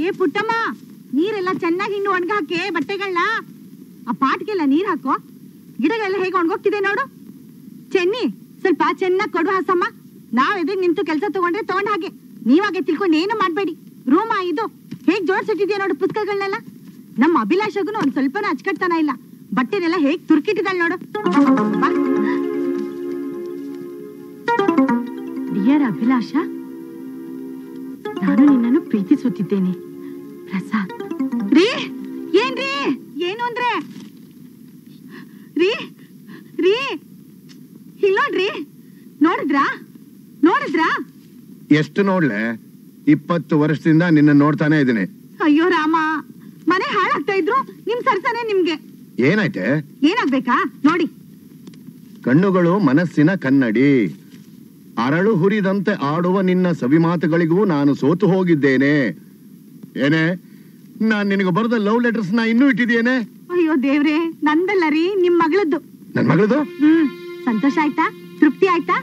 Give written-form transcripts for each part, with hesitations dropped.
ಏ ಪುಟ್ಟಮ್ಮ, ನೀರೆಲ್ಲ ಚೆನ್ನಾಗಿ ಇನ್ನು ಒಣಗಾಕೆ ಬಟ್ಟೆಗಳನ್ನ. ಆ ಪಾಟ್ಗೆಲ್ಲ ನೀರ್ ಹಾಕೋ. ಗಿಡಗಳೆಲ್ಲ ಹೇಗೆ ಒಣಗೋಗ್ತಿದೆ ನೋಡು. ಚೆನ್ನಿ, ಸ್ವಲ್ಪ ಚೆನ್ನಾಗಿ ಕೊಡು ಹಾಸಮ್ಮ. ನಾವ್ ಎದುರು ನಿಂತು ಕೆಲಸ ತಗೊಂಡ್ರೆ ತಗೊಂಡ್ ಹಾಗೆ. ನೀವಾಗೆ ತಿಳ್ಕೊಂಡು ಏನು ಮಾಡ್ಬೇಡಿ. ರೂಮ ಇದು ಹೇಗ್ ಜೋಡ್ಸಿಟ್ಟಿದ್ಯಾ ನೋಡು ಪುಸ್ತಕಗಳನ್ನೆಲ್ಲ. ನಮ್ಮ ಅಭಿಲಾಷಗೂ ಒಂದ್ ಸ್ವಲ್ಪನ ಅಚ್ಕಟ್ತನ ಇಲ್ಲ. ಬಟ್ಟೆನೆಲ್ಲ ಹೇಗ್ ತುರ್ಕಿಟ್ಟಿದ್ದಾಳೆ ನೋಡು. ಡಿಯರ್ ಅಭಿಲಾಷ, ನಾನು ನಿನ್ನನ್ನು ಪ್ರೀತಿಸುತ್ತಿದ್ದೇನೆ. ಪ್ರಸಾದ್. ರೀ ಏನ್ರೀ? ಏನು ಅಂದ್ರೆ ರೀ ರೀ ಇಲ್ಲೋಡ್ರಿ. ನೋಡಿದ್ರಾ ನೋಡಿದ್ರಾ? ಎಷ್ಟು ನೋಡ್ಲೆ? 20 ವರ್ಷದಿಂದ ನಿನ್ನ ನೋಡ್ತಾನೆ ಇದೀನಿ. ಅಯ್ಯೋ ರಾಮ, ಮನೆ ಹಾಳಾಗ್ತಾ ಇದ್ರು ನಿಮ್ ಸರ್ಸನೆ ನಿಮ್ಗೆ. ಏನಾಯ್ತೆ? ಏನಾಗ್ಬೇಕಾ ನೋಡಿ. ಕಣ್ಣುಗಳು ಮನಸ್ಸಿನ ಕನ್ನಡಿ. ಅರಳು ಹುರಿದಂತೆ ಆಡುವ ನಿನ್ನ ಸವಿ ಮಾತುಗಳಿಗೂ ನಾನು ಸೋತು ಹೋಗಿದ್ದೇನೆ. ಏನೇ, ನಾನ್ ನಿನಗೆ ಬರೆದ ಲವ್ ಲೆಟರ್ಸ್ ನ ಇನ್ನೂ ಇಟ್ಟಿದ್ದೇನೆ. ಅಯ್ಯೋ ದೇವ್ರೆ, ನಂದಲ್ಲ ರೀ, ನಿಮ್ ಮಗಳದ್ದು. ನನ್ ಮಗಳದು? ಸಂತೋಷ ಆಯ್ತಾ? ತೃಪ್ತಿ ಆಯ್ತಾ?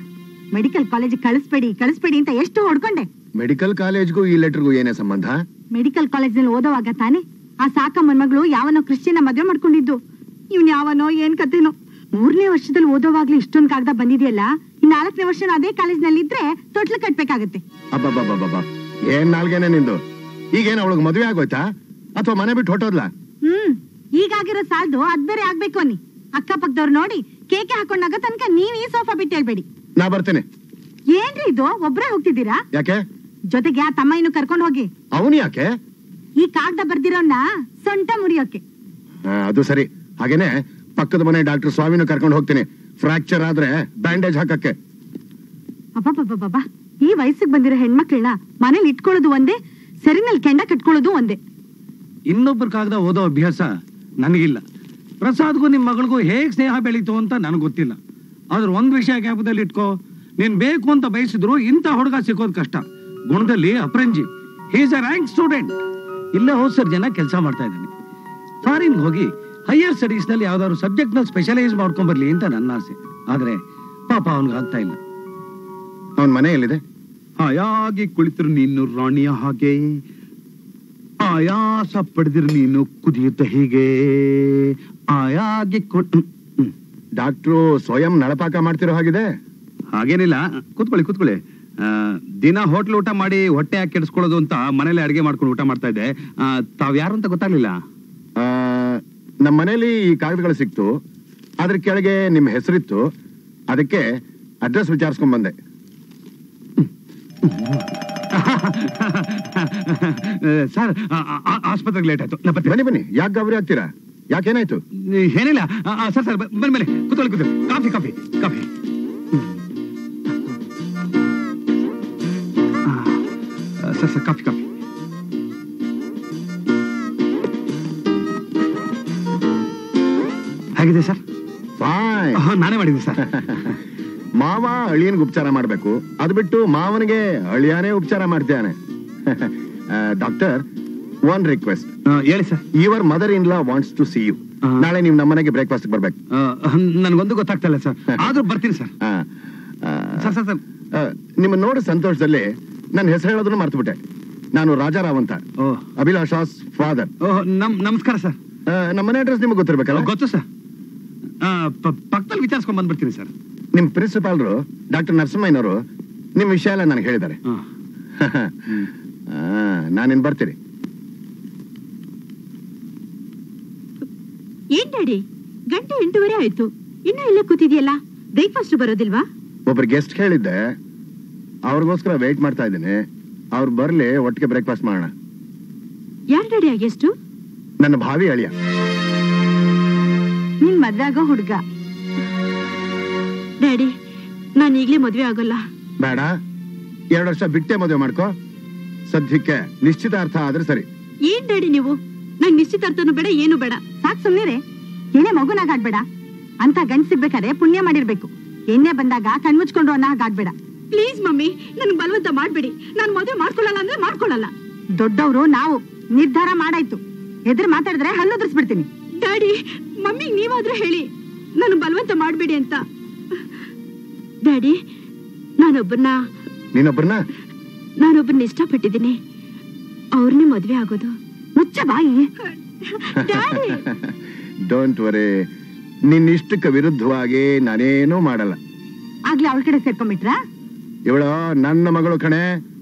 ಮೆಡಿಕಲ್ ಕಾಲೇಜ್ ಕಳಿಸ್ಬೇಡಿ ಅಂತ ಎಷ್ಟು ಹೊಡ್ಕೊಂಡೆ. ಮೆಡಿಕಲ್ ಕಾಲೇಜ್ಗೂ ಈ ಲೆಟರ್ಗೂ ಏನೇ ಸಂಬಂಧ? ಮೆಡಿಕಲ್ ಕಾಲೇಜ್ ನಲ್ಲಿ ಓದೋವಾಗ ತಾನೆ ಆ ಸಾಕಮ್ಮನ್ ಮಗಳು ಯಾವನೋ ಕ್ರಿಶ್ಚಿಯನ್ ಮದುವೆ ಮಾಡ್ಕೊಂಡಿದ್ದು. ಇವ್ನ್ ಯಾವನೋ ಏನ್ ಕತೆನೋ. 3ನೇ ವರ್ಷದಲ್ಲಿ ಓದೋವಾಗ್ಲೂ ಇಷ್ಟೊಂದು ಕಾಗದ ಬಂದಿದೆಯಲ್ಲ, 4ನೇ ವರ್ಷ ಅದೇ ಕಾಲೇಜ್ ನಲ್ಲಿ ಇದ್ರೆ ತೊಟ್ಲು ಕಟ್ಬೇಕಾಗತ್ತೆ. ಅಬ್ಬಬ್ಬಬ್ಬಬ್ಬ, ಏನ್ ನಾಲ್ಗೇನೆ ನಿಂದು? ಈಗೇನ್ ಅವಳಿಗೆ ಮದುವೆ ಆಗೋಯ್ತಾ ಅಥವಾ ಮನೆ ಬಿಟ್ಟು ಹೊಟ್ಟೋದ್ಲ? ಈಗಾಗಿರೋ ಸಾಲ್ದು ಅದ್ ಬೇರೆ ಆಗ್ಬೇಕು ಅನ್ನಿ. ಅಕ್ಕಪಕ್ಕದವ್ರು ನೋಡಿ ಕೇಕೆ ಹಾಕೊಂಡಾಗ ತನಕ ನೀವ್ ಈ ಸೋಫಾ ಬಿಟ್ಟು ಹೇಳ್ಬೇಡಿ. ನಾ ಬರ್ತೇನೆ. ಏನ್ರಿ ಇದು, ಒಬ್ರೇ ಹೋಗ್ತಿದ್ದೀರಾ? ಯಾಕೆ? ಜೊತೆಗೆ ಆ ತಮ್ಮ ಇನ್ನು ಕರ್ಕೊಂಡು ಹೋಗಿ. ಅವನು ಯಾಕೆ? ಈ ಕಾಗದ ಬರ್ದಿರೋನ್ನ ಸೊಂಟ ಮುರಿಯೋಕೆ. ಅದು ಸರಿ. ಹಾಗೇನೆ ಪಕ್ಕದ ಮನೆ ಡಾಕ್ಟರ್ ಸ್ವಾಮಿನೂ ಕರ್ಕೊಂಡು ಹೋಗ್ತೀನಿ. ಫ್ರಾಕ್ಚರ್ ಆದ್ರೆ ಬ್ಯಾಂಡೇಜ್ ಹಾಕಕ್ಕೆ. ಅಬ್ಬಬ್ಬಬ್ಬಬ್ಬ, ಈ ವಯಸ್ಸಿಗೆ ಬಂದಿರೋ ಹೆಣ್ಮಕ್ಳನ್ನ ಮನೇಲಿ ಇಟ್ಕೊಳ್ಳೋದು ಒಂದೇ, ಸರಿನಲ್ಲಿ ಕೆಂಡ ಕಟ್ಕೊಳ್ಳೋದು ಒಂದೇ. ಇನ್ನೊಬ್ಬರ ಕಾಗದ ಓದೋ ಅಭ್ಯಾಸ ನನಗಿಲ್ಲ. ಪ್ರಸಾದ್ಗೂ ನಿಮ್ ಮಗಳಿಗೂ ಹೇಗ್ ಸ್ನೇಹ ಬೆಳೀತು ಅಂತ ನನಗೆ ಗೊತ್ತಿಲ್ಲ. ಆದ್ರೆ ಒಂದ್ ವಿಷಯ ಜ್ಞಾಪಕದಲ್ಲಿ ಇಟ್ಕೋ, ನೀನ್ ಬೇಕು ಅಂತ ಬಯಸಿದ್ರು ಇಂಥ ಹುಡುಗ ಸಿಕ್ಕೋದ್ ಕಷ್ಟ. ಗುಣದಲ್ಲಿ ಅಪ್ರಂಜಿ. ಹೀಸ್ ಅ ರ್ಯಾಂಕ್ ಸ್ಟೂಡೆಂಟ್. ಇಲ್ಲೇ ಹೋದ್ ಜನ ಕೆಲಸ ಮಾಡ್ತಾ ಇದ್ದಾನೆ. ಫಾರಿನ್ ಹೋಗಿ ಹೈಯರ್ ಸ್ಟಡೀಸ್ ನಲ್ಲಿ ಯಾವ್ದಾದ್ರು ಸಬ್ಜೆಕ್ಟ್ ನಲ್ಲಿ ಸ್ಪೆಷಲೈಸ್ ಮಾಡ್ಕೊಂಡ್ ಬರ್ಲಿ ಅಂತ ನನ್ನ ಆಸೆ. ಆದ್ರೆ ಪಾಪ ಅವನ್ಗೆ ಆಗ್ತಾ ಇಲ್ಲ. ಅವನ್ ಮನೆ ಎಲ್ಲಿದೆ? ಆಯಾಗಿ ಕುಳಿತರು ನೀನು ರಾಣಿಯ ಹಾಗೆ, ಆಯಾಸ ಪಡೆದಿರು ನೀನು ಕುದಿಯುತ್ತ ಹೀಗೆ, ಆಯಾಗಿ ಡಾಕ್ಟ್ರು ಸ್ವಯಂ ನಳಪಾಕ ಮಾಡ್ತಿರೋ ಹಾಗಿದೆ. ಹಾಗೇನಿಲ್ಲ, ಕೂತ್ಕೊಳ್ಳಿ. ದಿನ ಹೋಟ್ಲ್ ಊಟ ಮಾಡಿ ಹೊಟ್ಟೆ ಹಾಕಿ ಕೆಡಿಸ್ಕೊಳ್ಳೋದು ಅಂತ ಮನೇಲಿ ಅಡಿಗೆ ಮಾಡ್ಕೊಂಡು ಊಟ ಮಾಡ್ತಾ ಇದ್ದೆ. ತಾವ್ ಯಾರು ಅಂತ ಗೊತ್ತಾಗ್ಲಿಲ್ಲ. ನಮ್ಮ ಮನೇಲಿ ಈ ಕಾಗದಗಳು ಸಿಕ್ತು, ಅದ್ರ ಕೆಳಗೆ ನಿಮ್ ಹೆಸರಿತ್ತು. ಅದಕ್ಕೆ ಅಡ್ರೆಸ್ ವಿಚಾರಿಸ್ಕೊಂಡ್ ಬಂದೆ. ಸರ್, ಆಸ್ಪತ್ರೆಗೆ ಲೇಟ್ ಆಯ್ತು. ಬನ್ನಿ. ಯಾಕೆ ಗಾಬರಿ ಆಗ್ತೀರಾ? ಯಾಕೇನಾಯ್ತು? ಏನಿಲ್ಲ ಸರ್, ಬನ್ನಿ ಕೂತ್ಕೊಳ್ಳಿ. ಕಾಫಿ. Sir coffee. ಹೇಗಿದೆ ಸರ್? ನಾನೇ ಮಾಡಿದ್ದೆ ಸರ್. ಮಾವ ಅಳಿಯನ್ಗೆ ಉಪಚಾರ ಮಾಡ್ಬೇಕು, ಅದು ಬಿಟ್ಟು ಮಾವನಿಗೆ ಅಳಿಯಾನೇ ಉಪಚಾರ ಮಾಡ್ತಾನೆ. Doctor, one request. ಹೇಳಿ sir. Your mother in law wants to see you. ನಾಳೆ ನೀವು ನಮ್ಮನೆಗೆ ಬ್ರೇಕ್ಫಾಸ್ಟ್ ಬರ್ಬೇಕು. ನನ್ಗೊಂದು ಗೊತ್ತಾಗ್ತಾ ಇಲ್ಲ ಸರ್, ಆದ್ರೂ ಬರ್ತೀನಿ ಸರ್. ಸರ್, ನಿಮ್ಮ ನೋಡ ಸಂತೋಷದಲ್ಲಿ ನನ್ನ ಹೆಸರು ಹೇಳೋದನ್ನು ಮರ್ತು ಬಿಟ್ಟೆ. ನಾನು ರಾಜಾರಾವ್ ಅಂತ, ಅಭಿಲಾಷಾಸ್ ಫಾದರ್. ನಮಸ್ಕಾರ ಸರ್. ನಮ್ಮ ಮನೆ ಅಡ್ರೆಸ್ ನಿಮ್ಗೆ ಗೊತ್ತಿರ್ಬೇಕಲ್ಲ? ಗೊತ್ತು ಸರ್. ಪಕ್ಕದಲ್ಲಿ ವಿಚಾರಿಸ್ಕೊಂಡ್ ಬಂದ್ಬಿಡ್ತೀನಿ ಸರ್. ನಿಮ್ ಪ್ರಿನ್ಸಿಪಾಲ್ರು ಡಾಕ್ಟರ್ ನರಸಿಂಹಯ್ಯನವರು ನಿಮ್ ವಿಷಯ ಎಲ್ಲ ನನಗೆ ಹೇಳಿದ್ದಾರೆ. ನಾನಿನ್ ಬರ್ತೀನಿ. ಏನ್ ಡ್ಯಾಡಿ, ಗಂಟೆ 8:30 ಆಯ್ತು, ಇನ್ನೂ ಇಲ್ಲೇ ಕೂತಿದ್ಯಲ್ಲ? ಬ್ರೇಕ್ಫಾಸ್ಟ್ ಬರೋದಿಲ್ವಾ? ಒಬ್ರು ಗೆಸ್ಟ್ ಹೇಳಿದ್ದೆ, ಅವ್ರಿಗೋಸ್ಕರ ವೇಟ್ ಮಾಡ್ತಾ ಇದ್ದೀನಿ. ಅವ್ರು ಬರ್ಲಿ, ಒಟ್ಟಿಗೆ ಬ್ರೇಕ್ಫಾಸ್ಟ್ ಮಾಡೋಣ. ಯಾರು ಡ್ಯಾಡಿ ಆ ಗೆಸ್ಟು? ನನ್ನ ಭಾವಿ ಅಳಿಯ. ನಿನ್ ಮದ್ವೆ ಆಗೋ ಹುಡ್ಗ. ಡ್ಯಾಡಿ, ನಾನು ಈಗ್ಲೇ ಮದ್ವೆ ಆಗೋಲ್ಲ. ಬೇಡ, 2 ವರ್ಷ ಬಿಟ್ಟೆ ಮದುವೆ ಮಾಡ್ಕೋ. ಸದ್ಯಕ್ಕೆ ನಿಶ್ಚಿತಾರ್ಥ ಆದ್ರೆ ಸರಿ. ಏನ್ ಡ್ಯಾಡಿ ನೀವು, ನಂಗೆ ನಿಶ್ಚಿತಾರ್ಥನೂ ಬೇಡ, ಏನು ಬೇಡ. ಸಾಕ್ ಸುಮ್ನಿರೆ. ಏನೇ ಮಗುನಾಗಾಡ್ಬೇಡ. ಅಂತ ಗಂಡ್ ಸಿಗ್ಬೇಕಾದ್ರೆ ಪುಣ್ಯ ಮಾಡಿರ್ಬೇಕು. ಎಣ್ಣೆ ಬಂದಾಗ ಕಣ್ಮುಚ್ಕೊಂಡು ಅನ್ನೋ ಹಾಗಾಡ್ಬೇಡ. ಪ್ಲೀಸ್ ಮಮ್ಮಿ, ನನ್ಗೆ ಬಲವಂತ ಮಾಡ್ಬೇಡಿ. ನಾನು ಮದುವೆ ಮಾಡ್ಕೊಳ್ಳಲ್ಲ ಅಂದ್ರೆ ಮಾಡ್ಕೊಳ್ಳಲ್ಲ. ದೊಡ್ಡವರು ನಾವು ನಿರ್ಧಾರ ಮಾಡಾಯ್ತು. ಎದುರು ಮಾತಾಡಿದ್ರೆ ಹಲ್ಲುದ್ರಿಸ್ಬಿಡ್ತೀನಿ. ಡ್ಯಾಡಿ, ಮಮ್ಮಿ ನೀವಾದ್ರೂ ಹೇಳಿ, ನಾನು ಬಲವಂತ ಮಾಡ್ಬೇಡಿ ಅಂತ. ಡ್ಯಾಡಿ, ನಾನೊಬ್ಬರನ್ನ ನೀನೊಬ್ಬರನ್ನ ಇಷ್ಟಪಟ್ಟಿದ್ದೀನಿ. ಅವ್ರನ್ನೇ ಮದ್ವೆ ಆಗೋದು. ಮುಚ್ಚ ಬಾಯಿ. ಡೋಂಟ್ ವರಿ, ನಿನ್ನ ಇಷ್ಟಕ್ಕೆ ವಿರುದ್ಧವಾಗಿ ನಾನೇನೂ ಮಾಡಲ್ಲ. ಆಗ್ಲೇ ಅವಳ ಕಡೆ ಸೇರ್ಕೊಂಡ್ಬಿಟ್ರಾ? ಇವಳು ನನ್ನ ಮಗಳು ಕಣೆ.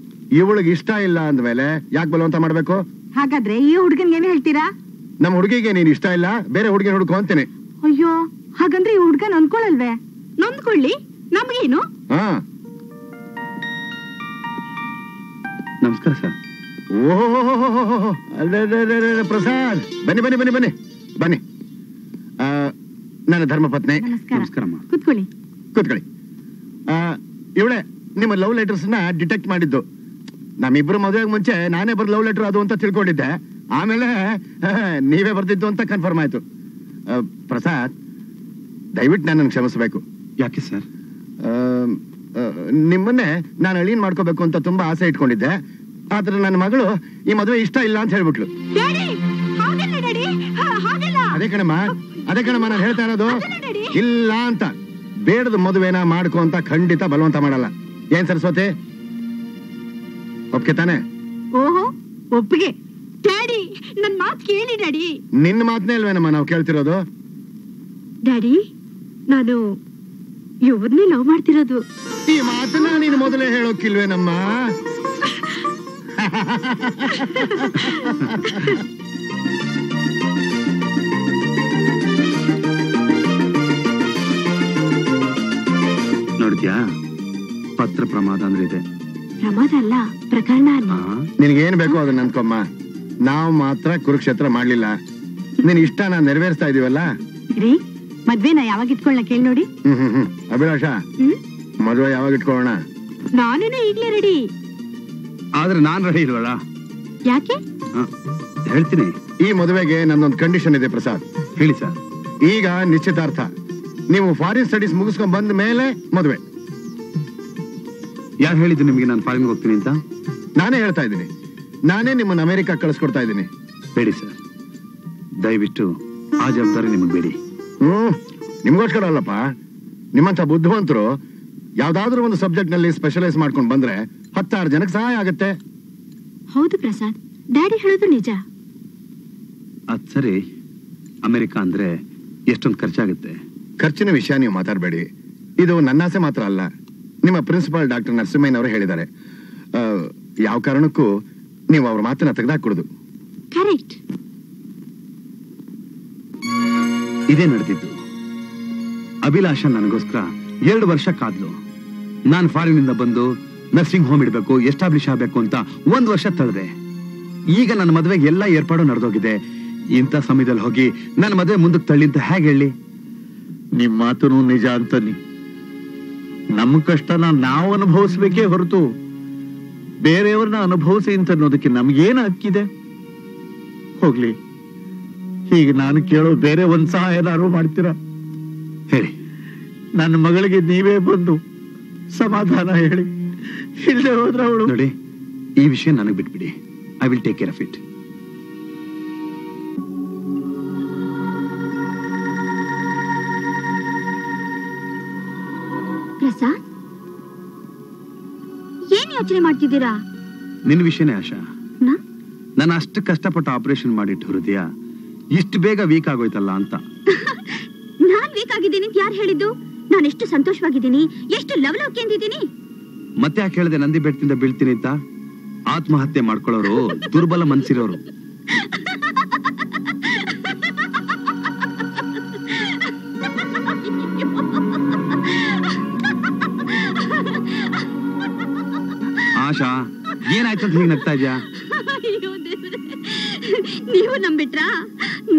ಇವಳಿಗೆ ಇಷ್ಟ ಇಲ್ಲ ಅಂದ್ಮೇಲೆ ಯಾಕೆ ಬಲವಂತ ಮಾಡ್ಬೇಕು? ಹಾಗಾದ್ರೆ ಈ ಹುಡುಗನ್ಗೆ ಏನ್ ಹೇಳ್ತೀರಾ? ನಮ್ಮ ಹುಡುಗಿಗೆ ನೀನ್ ಇಷ್ಟ ಇಲ್ಲ, ಬೇರೆ ಹುಡುಗಿನ ಹುಡುಕೋ ಅಂತೇನೆ. ಅಯ್ಯೋ, ಹಾಗಂದ್ರೆ ಈ ಹುಡುಗ ನೊಂದ್ಕೊಳಲ್ವೇ? ನೊಂದ್ಕೊಳ್ಳಿ, ನಮ್ಗೇನು? ಹಾ, ನಮಸ್ಕಾರ ಸರ್. ಓಹೋ, ಪ್ರಸಾದ್, ಬನ್ನಿ ಬನ್ನಿ ಬನ್ನಿ ಬನ್ನಿ ಬನ್ನಿ. ನನ್ನ ಧರ್ಮಪತ್ನಿ. ನಮಸ್ಕಾರಮ್ಮ. ಕೂತ್ಕೊಳ್ಳಿ. ಕೂತ್ಕೊಳ್ಳಿ. ಇವಳೆ ನಿಮ್ಮ ಲವ್ ಲೆಟರ್ಸ್ ನ ಡಿಟೆಕ್ಟ್ ಮಾಡಿದ್ದು. ನಮ್ಮಿಬ್ರು ಮದುವೆಗೆ ಮುಂಚೆ ನಾನೇ ಬರ್ದು ಲವ್ ಲೆಟರ್ ಅದು ಅಂತ ತಿಳ್ಕೊಂಡಿದ್ದೆ. ಆಮೇಲೆ ನೀವೇ ಬರ್ದಿದ್ದು ಅಂತ ಕನ್ಫರ್ಮ್ ಆಯ್ತು. ಪ್ರಸಾದ್, ದಯವಿಟ್ಟು ನನ್ನನ್ನು ಕ್ಷಮಿಸಬೇಕು. ಯಾಕೆ ಸರ್? ನಿಮ್ಮನ್ನೇ ನಾನು ಅಳೀನ್ ಮಾಡ್ಕೋಬೇಕು ಅಂತ ತುಂಬಾ ಆಸೆ ಇಟ್ಕೊಂಡಿದ್ದೆ. ಆದ್ರೆ ನನ್ನ ಮಗಳು ಈ ಮದುವೆ ಇಷ್ಟ ಇಲ್ಲ ಅಂತ ಹೇಳ್ಬಿಟ್ಲು. ಅದೇ ಕಣಮ್ಮ ನಾನು ಹೇಳ್ತಾ ಇರೋದು. ಇಲ್ಲ ಅಂತ ಬೇಡದ ಮದುವೆನ ಮಾಡ್ಕೊ ಅಂತ ಖಂಡಿತ ಬಲವಂತ ಮಾಡಲ್ಲ. ಏನ್ ಸರಸ್ವತಿ, ಒಪ್ಗೆ ತಾನೆ? ಓಹೋ, ಒಪ್ಪಿಗೆ. ಡ್ಯಾಡಿ, ನನ್ ಮಾತು ಕೇಳಿ ಡ್ಯಾಡಿ. ನಿನ್ನ ಮಾತನೇ ಅಲ್ವೇನಮ್ಮ ನಾವು ಕೇಳ್ತಿರೋದು? ಡ್ಯಾಡಿ, ನಾನು ಇವ್ರನ್ನೇ ಲವ್ ಮಾಡ್ತಿರೋದು. ಈ ಮಾತನ್ನ ನೀನು ಮೊದಲೇ ಹೇಳೋಕಿಲ್ವೇನಮ್ಮ? ನೋಡಿದ್ಯಾ, ಪತ್ರ ಪ್ರಮಾದ ಅಂದ್ರೆ ಇದೆ. ಪ್ರಮಾದ ಅಲ್ಲ, ಪ್ರಕರಣ ಅಲ್ಲ. ನಿನಗೇನ್ ಬೇಕೋ ಅದನ್ನ ಅನ್ಕೊಮ್ಮ. ನಾವು ಮಾತ್ರ ಕುರುಕ್ಷೇತ್ರ ಮಾಡ್ಲಿಲ್ಲ. ನಿನ್ ಇಷ್ಟ ನಾನ್ ನೆರವೇರಿಸ್ತಾ ಇದೀವಲ್ಲ. ರೀ, ಮದ್ವೆನ ಯಾವಾಗ ಇಟ್ಕೊಳ್ಳ ಕೇಳಿ ನೋಡಿ. ಅಭಿಲಾಷ, ಮದುವೆ ಯಾವಾಗ ಇಟ್ಕೊಳ್ಳೋಣ? ನಾನೇನೆ ಈಗ್ಲೇ ರೆಡಿ. ಆದ್ರೆ ನಾನ್ ರೆಡಿ ಇಲ್ವಲ್ಲ? ಯಾಕೆ? ಹೇಳ್ತೀನಿ. ಈ ಮದುವೆಗೆ ನನ್ನೊಂದು ಕಂಡೀಷನ್ ಇದೆ ಪ್ರಸಾದ್. ಹೇಳಿ ಸರ್. ಈಗ ನಿಶ್ಚಿತಾರ್ಥ. ನೀವು ಫಾರಿನ್ ಸ್ಟಡೀಸ್ ಮುಗಿಸ್ಕೊಂಡ್ ಬಂದ ಮೇಲೆ ಮದುವೆ. ಯಾರು ಹೇಳಿದ್ದು ನಿಮ್ಗೆ ನಾನು ಫಾರಿನ್ ಹೋಗ್ತೀನಿ ಅಂತ? ನಾನೇ ಹೇಳ್ತಾ ಇದ್ದೀನಿ. ನಾನೇ ನಿಮ್ಮನ್ನ ಅಮೆರಿಕ ಕಳಿಸ್ಕೊಡ್ತಾ ಇದ್ದೀನಿ. ಬೇಡಿ ಸರ್, ದಯವಿಟ್ಟು ಆ ಜವಾಬ್ದಾರಿ ನಿಮಗೆ ಬೇಡಿ. ನಿಮ್ಗೋಸ್ಕರ ಅಲ್ಲಪ್ಪ. ನಿಮ್ಮಂತ ಬುದ್ಧಿವಂತರು ಯಾವ್ದಾದ್ರು ಒಂದು ಸಬ್ಜೆಕ್ಟ್ ನಲ್ಲಿ ಸ್ಪೆಷಲೈಸ್ ಮಾಡ್ಕೊಂಡು ಬಂದ್ರೆ 10 ಜನಕ್ಕೆ ಸಹಾಯ ಆಗುತ್ತೆ. ಹೌದು ಪ್ರಸಾದ್, ಡ್ಯಾಡಿ ಹೇಳೋದು ನಿಜ. ಅದ್ ಸರಿ, ಅಮೆರಿಕ ಅಂದ್ರೆ ಎಷ್ಟೊಂದು ಖರ್ಚಾಗುತ್ತೆ? ಖರ್ಚಿನ ವಿಷಯ ನೀವು ಮಾತಾಡಬೇಡಿ. ಇದು ನನ್ನಾಸೆ ಮಾತ್ರ ಅಲ್ಲ, ನಿಮ್ಮ ಪ್ರಿನ್ಸಿಪಾಲ್ ಡಾಕ್ಟರ್ ನರಸಿಂಹಯ್ಯನವರು ಹೇಳಿದ್ದಾರೆ. ಯಾವ ಕಾರಣಕ್ಕೂ ನೀವು ಅವ್ರ ಮಾತನ್ನ ತೆಗೆದಾಕೊಡುದು. ಕರೆಕ್ಟ್. ಇದೇ ನಡೆದಿದ್ದು. ಅಭಿಲಾಷ ನನಗೋಸ್ಕರ 2 ವರ್ಷ ಕಾದ್ಲು. ನಾನು ಫಾರಿನಿಂದ ಬಂದು ನರ್ಸಿಂಗ್ ಹೋಮ್ ಇಡಬೇಕು, ಎಸ್ಟಾಬ್ಲಿಷ್ ಆಗಬೇಕು ಅಂತ 1 ವರ್ಷ ತಳ್ದೆ. ಈಗ ನನ್ನ ಮದುವೆಗೆ ಎಲ್ಲ ಏರ್ಪಾಡು ನಡೆದೋಗಿದೆ. ಇಂಥ ಸಮಯದಲ್ಲಿ ಹೋಗಿ ನನ್ನ ಮದುವೆ ಮುಂದಕ್ಕೆ ತಳ್ಳಿ ಅಂತ ಹೇಗೆ ಹೇಳಿ? ನಿಮ್ ಮಾತುನು ನಿಜ ಅಂತಾನೆ. ನಮ್ಮ ಕಷ್ಟನ ನಾವು ಅನುಭವಿಸ್ಬೇಕೇ ಹೊರತು ಬೇರೆಯವ್ರನ್ನ ಅನುಭವಿಸಿ ಅಂತ ಅನ್ನೋದಕ್ಕೆ ನಮ್ಗೇನು ಹಕ್ಕಿದೆ? ಹೋಗ್ಲಿ, ಹೀಗೆ ನಾನು ಕೇಳೋ ಬೇರೆ ಒಂದ್ ಸಹಾಯ ಏನಾದ್ರು ಮಾಡ್ತೀರಾ? ಹೇಳಿ. ನನ್ನ ಮಗಳಿಗೆ ನೀವೇ ಬಂದು ಸಮಾಧಾನ ಹೇಳಿ. ಇಲ್ಲದೆ ಹೋದ್ರೆ ಅವಳು. ನೋಡಿ, ಈ ವಿಷಯ ನನಗೆ ಬಿಟ್ಬಿಡಿ. I will take care of it. Prasad, ಏನ್ ಯೋಚನೆ ಮಾಡ್ತಿದ್ದೀರಾ? ನಿನ್ನ ವಿಷಯನೇ ಆಶಾ. ನಾನು ಅಷ್ಟು ಕಷ್ಟಪಟ್ಟು ಆಪರೇಷನ್ ಮಾಡಿಟ್ಟು ಹೃದಯ ಇಷ್ಟು ಬೇಗ ವೀಕ್ ಆಗೋಯ್ತಲ್ಲ ಅಂತ. ನಾನ್ ವೀಕ್ ಆಗಿದ್ದೀನಿ ಅಂತ ಯಾರು ಹೇಳಿದ್ದು? ನಾನು ಎಷ್ಟು ಸಂತೋಷವಾಗಿದ್ದೀನಿ, ಎಷ್ಟು ಲವಲವಿಕೆ ಅಂದಿದ್ದೀನಿ. ಮತ್ತೆ ಯಾಕೆ ಹೇಳಿದೆ ನಂದಿ ಬೆಟ್ಟದಿಂದ ಬೀಳ್ತೀನಿ ಅಂತ? ಆತ್ಮಹತ್ಯೆ ಮಾಡ್ಕೊಳ್ಳೋರು ದುರ್ಬಲ ಮನ್ಸಿರೋರು. ಆಶಾ, ಏನಾಯ್ತು ಅಂತ ಹೀಗೆ ನಗ್ತಾ ಇದ್ಯಾ? ನೀವು ನಂಬಿಟ್ರಾ?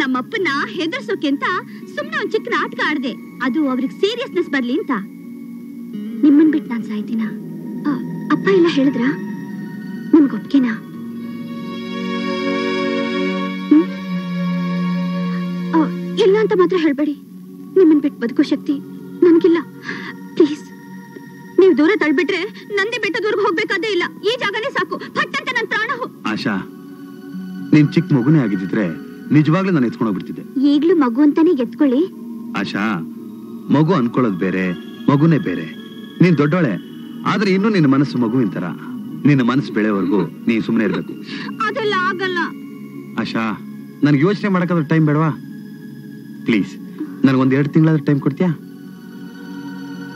ನಮ್ಮಪ್ಪನ ಹೆದರ್ಸೋಕೆ ಅಂತ ಸುಮ್ನೆ ಒಂದ್ ಚಿಕ್ಕ ನಾಟಕ ಆಡ್ದೆ. ಅದು ಅವ್ರಿಗೆ ಸೀರಿಯಸ್ನೆಸ್ ಬರ್ಲಿ ಅಂತ. ನಿಮ್ಮನ್ ಬಿಟ್ಟು ನಾನ್ ಸಾಯ್ತೀನ? ಅಪ್ಪ ಎಲ್ಲ ಹೇಳಿದ್ರ? ನಿಮ್ಗೆ ಒಪ್ಗೆನಾ? ಇಲ್ಲ ಅಂತ ಮಾತ್ರ ಹೇಳ್ಬೇಡಿ. ನಿಮ್ಮನ್ ಬಿಟ್ಟು ಬದುಕೋ ಶಕ್ತಿ ನನ್ಗಿಲ್ಲ. ಪ್ಲೀಸ್, ನೀವು ದೂರ ತಳ್ಬಿಟ್ರೆ ನಂದಿ ಬೆಟ್ಟದವರೆಗೂ ಹೋಗ್ಬೇಕಾದೇ ಇಲ್ಲ. ಈ ಜಾಗನೇ ಸಾಕು. ಪಟ್ಟಂತ ನನ್ ಪ್ರಾಣ. ಆಶಾ, ನೀನ್ ಚಿಕ್ಕ ಮಗುನೇ ಆಗಿದ್ರೆ ನಿಜವಾಗ್ಲೂ ನಾನು ಎತ್ಕೊಂಡು ಹೋಗ್ಬಿಡ್ತಿದ್ದೆ. ಈಗ್ಲೂ ಮಗು ಅಂತಾನೆ ಎತ್ಕೊಳ್ಳಿ. ಆಶಾ, ಮಗು ಅನ್ಕೊಳ್ಳೋದು ಬೇರೆ, ಮಗುನೇ ಬೇರೆ. ನೀನ್ ದೊಡ್ಡೋಳೆ, ಆದ್ರೆ ಇನ್ನೂ ನಿನ್ನ ಮನಸ್ಸು ಮಗುವಿನ ತರ. ನಿನ್ನ ಮನಸ್ಸು ಬೆಳೆವರೆಗೂ ನೀನ್ ಸುಮ್ಮನೆ ಇರ್ಬೇಕು. ಅದೆಲ್ಲ ಆಗಲ್ಲ. ಆಶಾ, ನನಗೆ ಯೋಚನೆ ಮಾಡಕ್ಕಾದ್ರೂ ಟೈಮ್ ಬೇಡವಾ? ಪ್ಲೀಸ್, ನನಗೊಂದು 2 ತಿಂಗಳಾದ್ರೂ ಟೈಮ್ ಕೊಡ್ತೀಯಾ?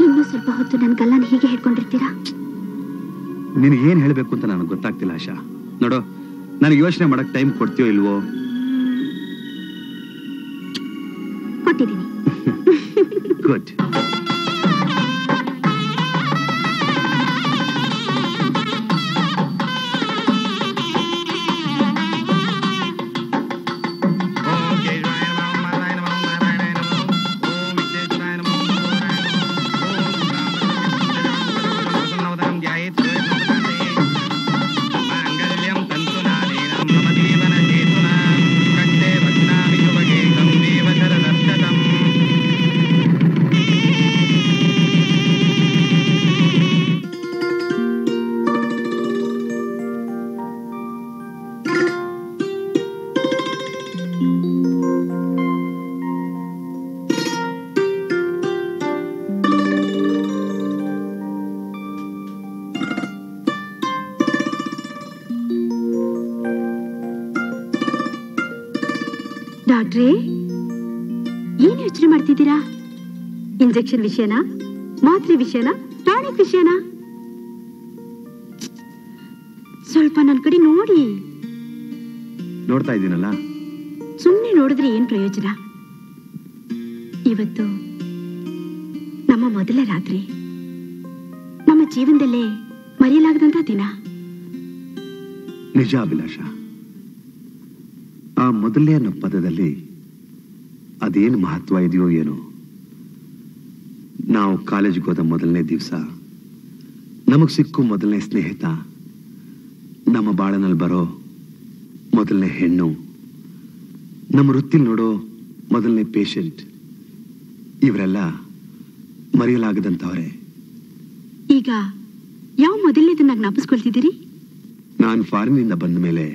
ಇನ್ನೂ ಸ್ವಲ್ಪ ಹೊತ್ತು ನನ್ನ ಗಲ್ಲನ ಹೀಗೆ ಹಿಡ್ಕೊಂಡಿರ್ತೀರಾ? ನಿನಗೆ ಏನ್ ಹೇಳ್ಬೇಕು ಅಂತ ನನಗೆ ಗೊತ್ತಾಗ್ತಿಲ್ಲ ಆಶಾ. ನೋಡು, ನನಗೆ ಯೋಚನೆ ಮಾಡಕ್ ಟೈಮ್ ಕೊಡ್ತೀಯೋ ಇಲ್ವೋ? ಕೊಟ್ಟಿದ್ದೀನಿ. ಗುಡ್. ಡಾಕ್ಟ್ರೇ, ಏನ್ ಯೋಚನೆ ಮಾಡ್ತಿದ್ದೀರಾ? ಇಂಜೆಕ್ಷನ್ ವಿಷಯನಾ, ಮಾತ್ರೆ ವಿಷಯನಾ, ಟಾನಿಕ್ ವಿಷಯನಾ? ಸ್ವಲ್ಪ ನನ್ನ ಕಡೆ ನೋಡಿ. ನೋಡ್ತಾ ಇದ್ದೀನಲ್ಲ. ಸುಮ್ಮನೆ ನೋಡಿದ್ರೆ ಏನ್ ಪ್ರಯೋಜನ? ಇವತ್ತು ನಮ್ಮ ಮೊದಲ ರಾತ್ರಿ, ನಮ್ಮ ಜೀವನದಲ್ಲೇ ಮರೆಯಲಾಗದಂತ ದಿನ. ನಿಜ ಅಭಿಲಾಷ, ಆ ಮೊದಲನೇ ಅನ್ನೋ ಪದದಲ್ಲಿ ಅದೇನು ಮಹತ್ವ ಇದೆಯೋ ಏನೋ. ನಾವು ಕಾಲೇಜ್ಗೆ ಹೋದ ಮೊದಲನೇ ದಿವಸ, ನಮಗ್ ಸಿಕ್ಕು ಮೊದಲನೇ ಸ್ನೇಹಿತ, ನಮ್ಮ ಬಾಳನಲ್ಲಿ ಬರೋ ಮೊದಲನೇ ಹೆಣ್ಣು, ನಮ್ಮ ವೃತ್ತಿಲಿ ನೋಡೋ ಮೊದಲನೇ ಪೇಷಂಟ್, ಇವರೆಲ್ಲ ಮರೆಯಲಾಗದಂತವ್ರೆ. ಈಗ ಯಾವ ಮೊದಲನೇದನ್ನ ಜ್ಞಾಪಿಸ್ಕೊಳ್ತಿದ್ದೀರಿ? ನಾನು ಫಾರಿನಿಂದ ಬಂದ ಮೇಲೆ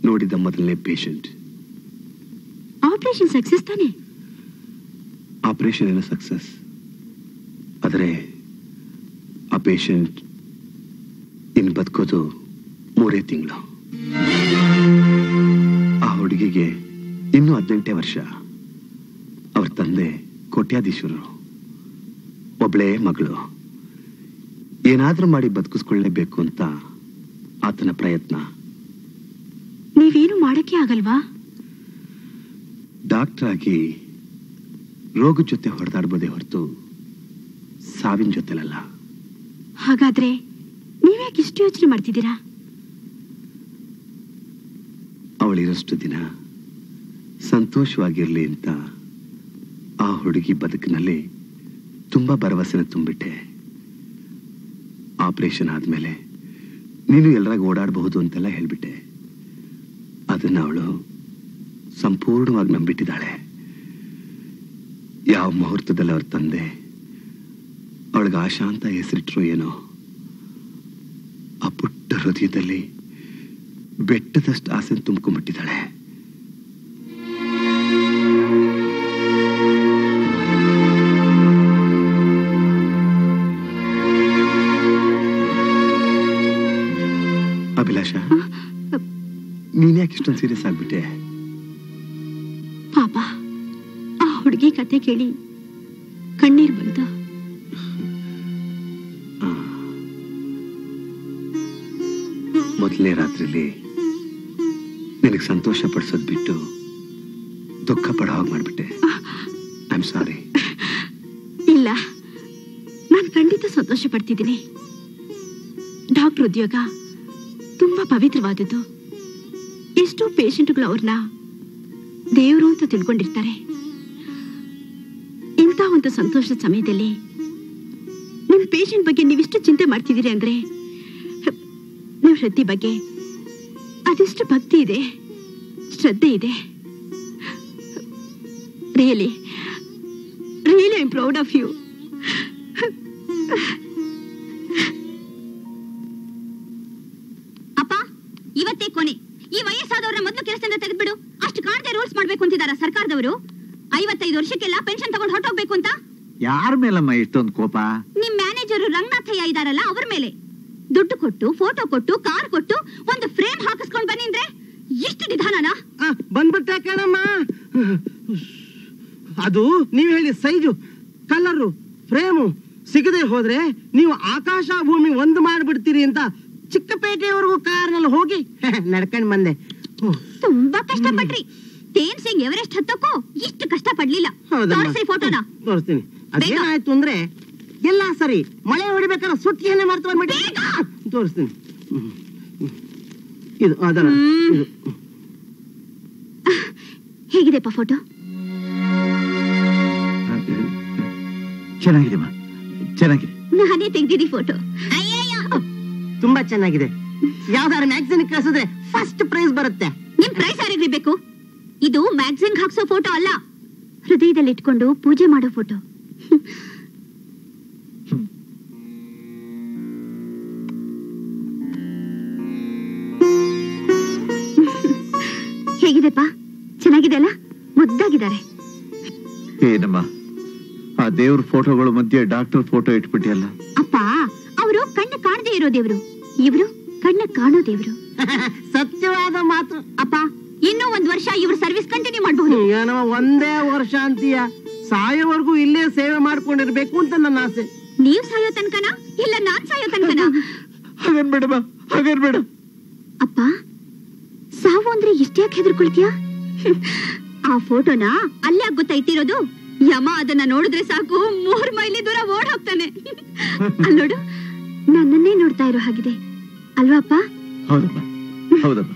ನೋಡಿದ ಮೊದಲನೇ ಪೇಷಂಟ್. ಆಪರೇಷನ್ ಸಕ್ಸಸ್ ತಾನೆ? ಆಪರೇಷನ್ ಎಲ್ಲ ಸಕ್ಸಸ್, ಆದರೆ ಆ ಪೇಷಂಟ್ ಇನ್ನು ಬದುಕೋದು 3 ತಿಂಗಳು. ಆ ಹುಡುಗಿಗೆ ಇನ್ನೂ 18 ವರ್ಷ. ಅವ್ರ ತಂದೆ ಕೋಟ್ಯಾಧೀಶ್ವರರು, ಒಬ್ಳೇ ಮಗಳು. ಏನಾದ್ರೂ ಮಾಡಿ ಬದುಕಿಸ್ಕೊಳ್ಳೇಬೇಕು ಅಂತ ಆತನ ಪ್ರಯತ್ನ. ನೀವೇನು ಮಾಡಕ್ಕೆ ಆಗಲ್ವಾ? ಡಾಕ್ಟರ್ ಆಗಿ ರೋಗದ ಜೊತೆ ಹೊಡೆದಾಡ್ಬೋದೇ ಹೊರತು ಸಾವಿನ ಜೊತೆಲಲ್ಲ. ಹಾಗಾದ್ರೆ ನೀವ್ಯಾಕೆ ಇಷ್ಟು ಯೋಚನೆ ಮಾಡ್ತಿದ್ದೀರಾ? ಅವಳಿರೋಷ್ಟು ದಿನ ಸಂತೋಷವಾಗಿರ್ಲಿ ಅಂತ ಆ ಹುಡುಗಿ ಬದುಕಿನಲ್ಲಿ ತುಂಬಾ ಭರವಸೆನ ತುಂಬಿಟ್ಟೆ. ಆಪರೇಷನ್ ಆದ್ಮೇಲೆ ನೀನು ಎಲ್ಲರಾಗ ಓಡಾಡಬಹುದು ಅಂತೆಲ್ಲ ಹೇಳ್ಬಿಟ್ಟೆ. ಅದನ್ನ ಅವಳು ಸಂಪೂರ್ಣವಾಗಿ ನಂಬಿಟ್ಟಿದ್ದಾಳೆ. ಯಾವ ಮುಹೂರ್ತದಲ್ಲಿ ಅವ್ರ ತಂದೆ ಅವಳಿಗೆ ಆಶಾ ಅಂತ ಹೆಸರಿಟ್ರು ಏನೋ, ಆ ಪುಟ್ಟ ಹೃದಯದಲ್ಲಿ ಬೆಟ್ಟದಷ್ಟು ಆಸೆ ತುಂಬ್ಕೊಂಡ್ಬಿಟ್ಟಿದ್ದಾಳೆ. ಅಭಿಲಾಷ, ನೀನ್ಯಾಕೆ ಇಷ್ಟೊಂದು ಸೀರಿಯಸ್ ಆಗ್ಬಿಟ್ಟೆ? ಪಾಪ, ಆ ಹುಡುಗಿ ಕತೆ ಕೇಳಿ ಕಣ್ಣೀರ್ ಬಂತು. ಮೊದಲನೇ ರಾತ್ರಿಲಿ ನಿನಗೆ ಸಂತೋಷ ಪಡಿಸೋದ್ ಬಿಟ್ಟು ದುಃಖ ಪಡೋ ಹಾಗೆ ಮಾಡ್ಬಿಟ್ಟೆ. I am sorry. ಇಲ್ಲ, ನಾನು ಖಂಡಿತ ಸಂತೋಷ ಪಡ್ತಿದ್ದೀನಿ. ಡಾಕ್ಟರ್ ಉದ್ಯೋಗ ತುಂಬಾ ಪವಿತ್ರವಾದದ್ದು. ಎಷ್ಟೋ ಪೇಷಂಟ್ಗಳು ಅವ್ರನ್ನ ದೇವರು ಅಂತ ತಿಳ್ಕೊಂಡಿರ್ತಾರೆ. ಇಂಥ ಒಂದು ಸಂತೋಷದ ಸಮಯದಲ್ಲಿ ನಿಮ್ ಪೇಷಂಟ್ ಬಗ್ಗೆ ನೀವಿಷ್ಟು ಚಿಂತೆ ಮಾಡ್ತಿದ್ದೀರಿ ಅಂದ್ರೆ ನಿಮ್ ಶ್ರದ್ಧೆ ಬಗ್ಗೆ ಅದೆಷ್ಟು ಭಕ್ತಿ ಇದೆ, ಶ್ರದ್ಧೆ ಇದೆ. Really really I am proud of you. ಅಪ್ಪ, ಇವತ್ತೇ ಕೊನೆ. ಈ ವಯಸ್ಸಾದವ್ರನ್ನ ಮೊದಲು ಕೆಲಸದಿಂದ ತೆಗೆದ್ಬಿಡು. ಅಷ್ಟು ಕಾಣದೆ ರೂಲ್ಸ್ ಮಾಡ್ಬೇಕು ಅಂತಿದಾರ ಸರ್ಕಾರದವರು. 55 ವರ್ಷಕ್ಕೆಲ್ಲ ಪೆನ್ಷನ್ ತಗೊಂಡು ಹೊರಟೋಗ್ಬೇಕು ಅಂತ. ಯಾರ ಮೇಲಮ್ಮ ಇಷ್ಟೊಂದು ಕೋಪ? ನಿಮ್ ಮ್ಯಾನೇಜರ್ ರಂಗನಾಥಯ್ಯ ಇದಾರಲ್ಲ, ಅವ್ರ ಮೇಲೆ. ದುಡ್ಡು ಕೊಟ್ಟು ಫೋಟೋ ಕೊಟ್ಟು ಕಾರ್ ಕೊಟ್ಟು ಒಂದು ಫ್ರೇಮ್ ಹಾಕಿಸ್ಕೊಂಡ್ ಬನ್ನಿ ಅಂದ್ರೆ ಎಷ್ಟು ನಿಧಾನನಾ? ಬಂದ್ಬಿಟ್ಟೆ ಕಣಮ್ಮ. ಅದು ನೀವ್ ಹೇಳಿ ಸೈಜು, ಕಲರು, ಫ್ರೇಮು ಸಿಗದೆ ಹೋದ್ರೆ ನೀವು ಆಕಾಶ ಭೂಮಿ ಒಂದು ಮಾಡ್ಬಿಡ್ತೀರಿ ಅಂತ ಚಿಕ್ಕಪೇಟೆಯವರೆಗೂ ಕಾರ್ನಲ್ಲಿ ಹೋಗಿ ನಡ್ಕೊಂಡ್ ಬಂದೆ. ತುಂಬಾ ಕಷ್ಟಪಟ್ರಿ. ತೇನ್ ಸಿಂಗ್ ಎವರೆಸ್ಟ್ ಹತ್ತಕ್ಕೂ ಇಷ್ಟು ಕಷ್ಟ ಪಡ್ಲಿಲ್ಲ. ತೋರಿಸಿ ಫೋಟೋನ. ತೋರಿಸ್ತೀನಿ. ಅದೇನಾಯ್ತು ಅಂದ್ರೆ ಎಲ್ಲ ಸರಿ, ಮಳೆ ಹೊಡಿಬೇಕಾದ್ರೆ ಸುಟ್ಟಿಯನ್ನೇ ಮಾಡ್ತಾ ಬಂದ್ಬಿಟ್ಟು ತೋರಿಸ್ತೀನಿ. ಇದು ಅದಲ್ಲ. ಹೇಗಿದೆಪ್ಪ ಫೋಟೋ? ಚೆನ್ನಾಗಿದೆ ಚೆನ್ನಾಗಿದೆ. ನಾನೇ ತೆಗ್ದಿದ್ದಿ ಫೋಟೋ. ತುಂಬಾ ಚೆನ್ನಾಗಿದೆ. ಯಾವ್ದಾದ್ರು ಮ್ಯಾಗಝಿನ್ ಕಳ್ಸಿದ್ರೆ ಫಸ್ಟ್ ಪ್ರೈಸ್ ಬರುತ್ತೆ. ನಿಮ್ ಪ್ರೈಸ್ ಯಾರಿಗೆ ಬೇಕು? ಇದು ಮ್ಯಾಗಝಿನ್ ಹಾಕ್ಸೋ ಫೋಟೋ ಅಲ್ಲ, ಹೃದಯದಲ್ಲಿ ಇಟ್ಕೊಂಡು ಪೂಜೆ ಮಾಡೋ ಫೋಟೋ. ಹೇಗಿದೆಪ್ಪ? ಚೆನ್ನಾಗಿದೆ ಅಲ್ಲ? ಮುದ್ದಾಗಿದ್ದಾರೆ. ಏನಮ್ಮ ಆ ದೇವ್ರ ಫೋಟೋಗಳ ಮಧ್ಯೆ ಡಾಕ್ಟರ್ ಫೋಟೋ ಇಟ್ಬಿಟ್ಟಿಯಲ್ಲ. ಅಪ್ಪ, ಅವರು ಕಣ್ಣು ಕಾಣದೇ ಇರೋ ದೇವ್ರು, ಇವರು ಕಣ್ಣು ಕಾಣೋ ದೇವ್ರು. ಸತ್ಯವಾದ ಮಾತು. ಅಪ್ಪ, ಇನ್ನೂ 1 ವರ್ಷ ಇವ್ರ ಸರ್ವಿಸ್ ಕಂಟಿನ್ಯೂ ಮಾಡಬಹುದು. ಏನೋ ಒಂದೇ ವರ್ಷ ಅಂತೀಯ? ಸಾಯೋವರೆಗೂ ಇಲ್ಲೇ ಸೇವೆ ಮಾಡ್ಕೊಂಡಿರ್ಬೇಕು ಅಂತ ನನ್ನ ಆಸೆ. ನೀವ್ ಸಾಯೋ ತನಕನ ಇಲ್ಲ ನಾನ್ ಸಾಯೋ ತನಕನ? ಹಾಗೇನ್ಬೇಡ. ಅಪ್ಪ, ಸಾವು ಅಂದ್ರೆ ಇಷ್ಟ್ಯಾಕೆ ಹೆದರ್ಕೊಳ್ತೀಯ? ಆ ಫೋಟೋನ ಅಲ್ಲೇ ಗೊತ್ತಾ ಇಟ್ಟಿರೋದು. ಯಮ ಅದನ್ನ ನೋಡಿದ್ರೆ ಸಾಕು 3 ಮೈಲಿ ದೂರ ಓಡ್ ಹೋಗ್ತಾನೆ. ಅಲ್ಲೋಡು, ನನ್ನನ್ನೇ ನೋಡ್ತಾ ಇರೋ ಹಾಗಿದೆ ಅಲ್ವಾಪ್ಪ? ಹೌದಮ್ಮ.